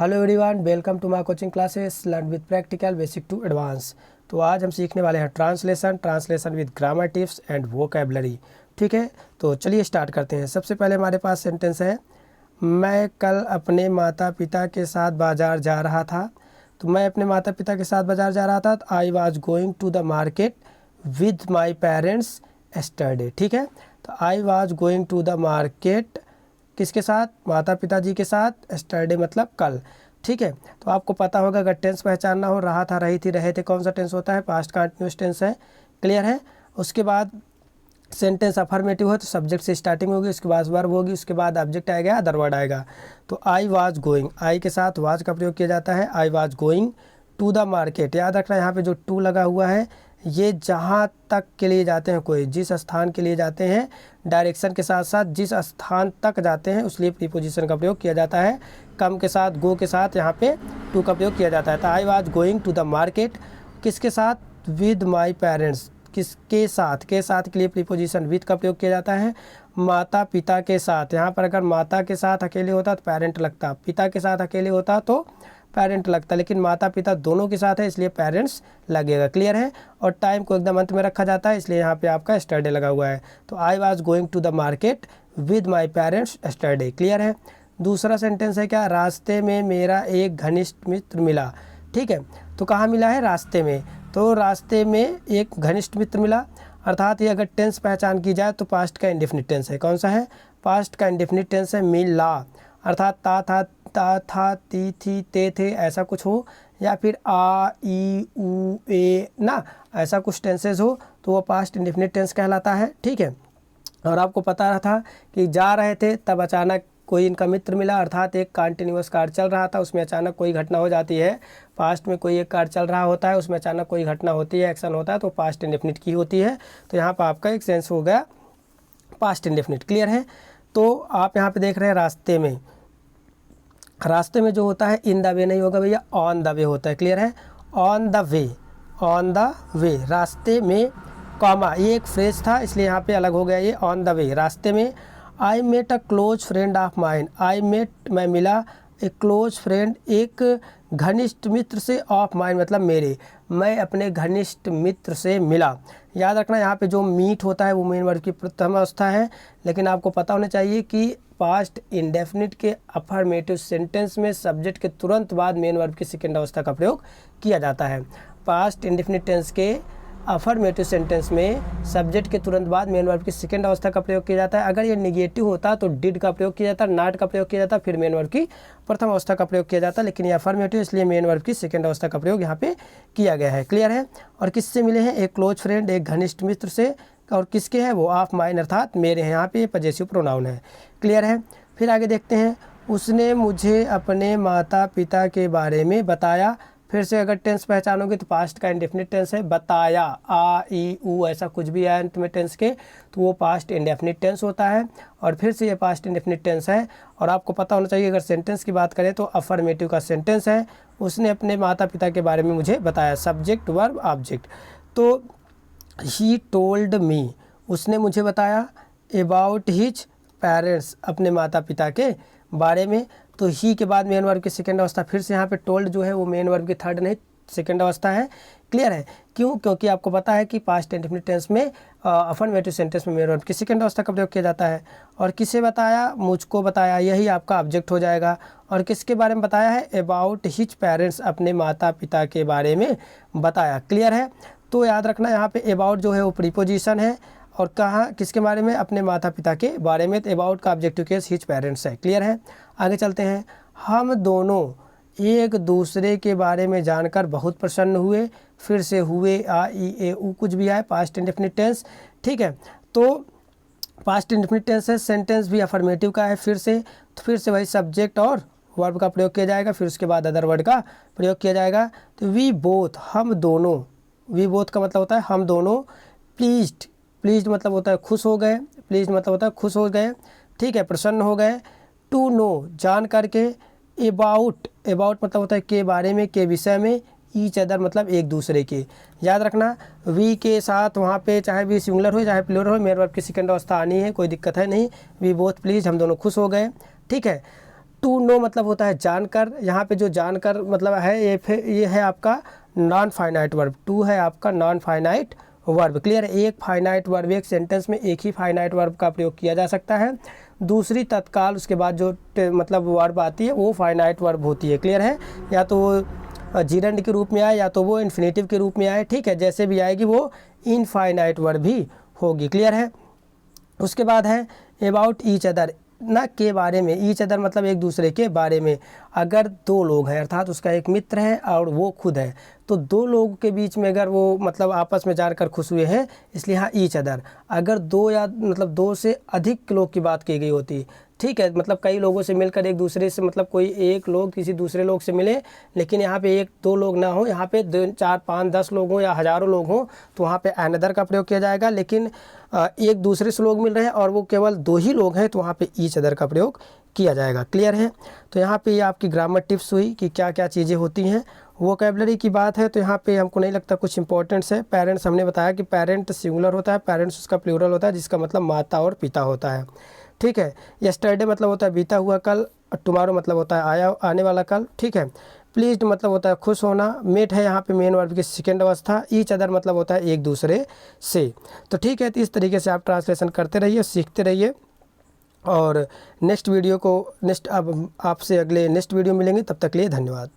Hello everyone, welcome to my coaching classes learn with practical basic to advance. तो आज हम सीखने वाले हैं translation with grammar tips and vocabulary. ठीक है, तो चलिए स्टार्ट करते हैं। सबसे पहले हमारे पास सेंटेंस है, मैं कल अपने माता पिता के साथ बाज़ार जा रहा था। तो मैं अपने माता पिता के साथ बाज़ार जा रहा था। I was going to the market with my parents yesterday. ठीक है, तो I was going to the market किसके साथ? माता पिताजी के साथ। एस्टरडे मतलब कल। ठीक है, तो आपको पता होगा अगर टेंस पहचानना हो, रहा था, रही थी, रहे थे, कौन सा टेंस होता है? पास्ट कंटिन्यूअस टेंस है। क्लियर है। उसके बाद सेंटेंस अफर्मेटिव हो तो सब्जेक्ट से स्टार्टिंग होगी, उसके बाद वर्ब होगी, उसके बाद ऑब्जेक्ट आएगा, अदर वर्ड आएगा। तो आई वाज गोइंग, आई के साथ वाज का प्रयोग किया जाता है। I was going to the market. याद रखना यहाँ पे जो टू लगा हुआ है ये जहाँ तक के लिए जाते हैं, कोई जिस स्थान के लिए जाते हैं, डायरेक्शन के साथ साथ जिस स्थान तक जाते हैं उसलिए प्रीपोजिशन का प्रयोग किया जाता है। कम के साथ, गो के साथ यहाँ पे टू का प्रयोग किया जाता है। तो I was going to the market किसके साथ? With my parents. किसके साथ? के साथ के लिए प्रीपोजिशन विद का प्रयोग किया जाता है। माता पिता के साथ, यहाँ पर अगर माता के साथ अकेले होता तो पेरेंट लगता, पिता के साथ अकेले होता तो पेरेंट लगता, लेकिन माता पिता दोनों के साथ है इसलिए पेरेंट्स लगेगा। क्लियर है। और टाइम को एकदम अंत में रखा जाता है इसलिए यहाँ पे आपका एस्टरडे लगा हुआ है। तो I was going to the market with my parents yesterday. Clear है। दूसरा सेंटेंस है क्या? रास्ते में मेरा एक घनिष्ठ मित्र मिला। ठीक है, तो कहाँ मिला है? रास्ते में। तो रास्ते में एक घनिष्ठ मित्र मिला, अर्थात ये अगर टेंस पहचान की जाए तो पास्ट का इंडेफिनिट टेंस है। कौन सा है? पास्ट का इंडेफिनिट टेंस है मिला, अर्थात था, ती थी, ते थे, ऐसा कुछ हो, या फिर आ ई ऊ ए ना, ऐसा कुछ टेंसेज हो तो वो पास्ट इंडेफिनिट टेंस कहलाता है। ठीक है, और आपको पता था कि जा रहे थे तब अचानक कोई इनका मित्र मिला, अर्थात एक कंटिन्यूअस कार्य चल रहा था उसमें अचानक कोई घटना हो जाती है। पास्ट में कोई एक कार्य चल रहा होता है उसमें अचानक कोई घटना होती है, एक्शन होता है, तो पास्ट इंडेफिनिट की होती है। तो यहाँ पर आपका एक सेंस हो गया पास्ट इंडेफिनिट। क्लियर है। तो आप यहाँ पे देख रहे हैं रास्ते में, रास्ते में जो होता है इन द वे नहीं होगा भैया, ऑन द वे होता है। क्लियर है। On the way, on the way, रास्ते में, कॉमा, ये एक फ्रेज था इसलिए यहाँ पे अलग हो गया ये, ऑन द वे, रास्ते में। I met a close friend of mine. I met, मैं मिला, ए क्लोज फ्रेंड, एक घनिष्ठ मित्र से, ऑफ माइन मतलब मेरे, मैं अपने घनिष्ठ मित्र से मिला। याद रखना यहाँ पे जो मीट होता है वो मेन वर्ब की प्रथम अवस्था है, लेकिन आपको पता होना चाहिए कि पास्ट इंडेफिनिट के अफर्मेटिव सेंटेंस में सब्जेक्ट के तुरंत बाद मेन वर्ब की सेकेंड अवस्था का प्रयोग किया जाता है। पास्ट इंडेफिनिट टेंस के अफर्मेटिव सेंटेंस में सब्जेक्ट के तुरंत बाद मेन वर्ब की सेकेंड अवस्था का प्रयोग किया जाता है। अगर ये निगेटिव होता तो डिड का प्रयोग किया जाता, नॉट का प्रयोग किया जाता, फिर मेन वर्ब की प्रथम अवस्था का प्रयोग किया जाता, लेकिन ये अफर्मेटिव इसलिए मेन वर्ब की सेकेंड अवस्था का प्रयोग यहाँ पे किया गया है। क्लियर है। और किससे मिले हैं? एक क्लोज फ्रेंड, एक घनिष्ठ मित्र से, और किसके हैं वो? ऑफ माइन अर्थात मेरे हैं। यहाँ पे पजेसिव प्रोनाउन है। क्लियर है। फिर आगे देखते हैं, उसने मुझे अपने माता पिता के बारे में बताया। फिर से अगर टेंस पहचानोगे तो पास्ट का इंडेफिनिट टेंस है। बताया, आ ई ऊ ऐसा कुछ भी आया अंत में टेंस के तो वो पास्ट इंडेफिनिट टेंस होता है, और फिर से ये पास्ट इंडेफिनिट टेंस है। और आपको पता होना चाहिए अगर सेंटेंस की बात करें तो अफर्मेटिव का सेंटेंस है, उसने अपने माता पिता के बारे में मुझे बताया, सब्जेक्ट वर्ब ऑब्जेक्ट। तो ही टोल्ड मी, उसने मुझे बताया, अबाउट हिज पेरेंट्स, अपने माता पिता के बारे में। तो ही के बाद मेन वर्ब की सेकेंड अवस्था, फिर से यहाँ पे टोल्ड जो है वो मेन वर्ब की थर्ड नहीं सेकेंड अवस्था है। क्लियर है। क्यों? क्योंकि आपको पता है कि पास्ट इंडेफिनिट टेंस में अफर्मेटिव सेंटेंस में मेन वर्ब की सेकेंड अवस्था का प्रयोग किया जाता है। और किसे बताया? मुझको बताया, यही आपका ऑब्जेक्ट हो जाएगा। और किसके बारे में बताया है? अबाउट हिज पेरेंट्स, अपने माता पिता के बारे में बताया। क्लियर है। तो याद रखना यहाँ पे अबाउट जो है वो प्रीपोजिशन है, और कहाँ किसके बारे में? अपने माता पिता के बारे में। तो अबाउट का ऑब्जेक्टिव केस हिज पेरेंट्स है। क्लियर है। आगे चलते हैं, हम दोनों एक दूसरे के बारे में जानकर बहुत प्रसन्न हुए। फिर से हुए, आ ई ए ऊ कुछ भी आए, पास्ट इंडेफिनिट टेंस। ठीक है, तो पास्ट इंडेफिनिट टेंस है, सेंटेंस भी अफर्मेटिव का है। फिर से वही सब्जेक्ट और वर्ब का प्रयोग किया जाएगा, फिर उसके बाद अदर वर्ड का प्रयोग किया जाएगा। तो वी बोथ, हम दोनों, वी बोथ का मतलब होता है हम दोनों। प्लीज्ड, प्लीज्ड मतलब होता है खुश हो गए, प्लीज्ड मतलब होता है खुश हो गए। ठीक है, प्रसन्न हो गए। टू नो, जान करके। अबाउट, अबाउट मतलब होता है के बारे में, के विषय में। ईच अदर मतलब एक दूसरे के। याद रखना वी के साथ वहाँ पे चाहे वी सिंगुलर हो चाहे प्लूरल हो, मेन वर्ब की सेकेंड अवस्था आनी है, कोई दिक्कत है नहीं। वी बोथ प्लीज, हम दोनों खुश हो गए। ठीक है, टू नो मतलब होता है जानकर, यहाँ पे जो जानकर मतलब है ये है आपका नॉन फाइनाइट वर्ब। टू है आपका नॉन फाइनाइट वर्ब। क्लियर है, एक फाइनाइट वर्ब, एक सेंटेंस में एक ही फाइनाइट वर्ब का प्रयोग किया जा सकता है। दूसरी तत्काल उसके बाद जो मतलब वर्ब आती है वो फाइनाइट वर्ब होती है। क्लियर है, या तो वो जिरंड के रूप में आए या तो वो इन्फिनेटिव के रूप में आए। ठीक है, जैसे भी आएगी वो इनफाइनाइट वर्ब भी होगी। क्लियर है। उसके बाद है अबाउट ईच अदर, ना के बारे में, ईच अदर मतलब एक दूसरे के बारे में। अगर दो लोग हैं अर्थात उसका एक मित्र है और वो खुद है, तो दो लोगों के बीच में अगर वो मतलब आपस में जानकर खुश हुए हैं, इसलिए हाँ ईच अदर। अगर दो या मतलब दो से अधिक लोग की बात की गई होती, ठीक है, मतलब कई लोगों से मिलकर एक दूसरे से मतलब कोई एक लोग किसी दूसरे लोग से मिले, लेकिन यहाँ पे एक दो लोग ना हो, यहाँ पे 2 4 5 10 लोग हों या हज़ारों लोग हों, तो वहाँ पे अनदर का प्रयोग किया जाएगा। लेकिन एक दूसरे से लोग मिल रहे हैं और वो केवल दो ही लोग हैं, तो वहाँ पे ईच अदर का प्रयोग किया जाएगा। क्लियर है। तो यहाँ पे ये आपकी ग्रामर टिप्स हुई कि क्या क्या चीज़ें होती हैं। वोकैबुलरी की बात है तो यहाँ पे हमको नहीं लगता कुछ इंपॉर्टेंट्स है। पेरेंट्स हमने बताया कि पेरेंट सिंगुलर होता है, पेरेंट्स उसका प्लूरल होता है जिसका मतलब माता और पिता होता है। ठीक है। यस्टरडे मतलब होता है बीता हुआ कल, टुमारो मतलब होता है आया आने वाला कल। ठीक है। प्लीज्ड मतलब होता है खुश होना। मेट है यहाँ पे मेन वर्ब की सेकेंड अवस्था। ईच अदर मतलब होता है एक दूसरे से। तो ठीक है, तो इस तरीके से आप ट्रांसलेशन करते रहिए, सीखते रहिए। और नेक्स्ट वीडियो को अब आपसे अगले नेक्स्ट वीडियो मिलेंगे, तब तक के लिए धन्यवाद।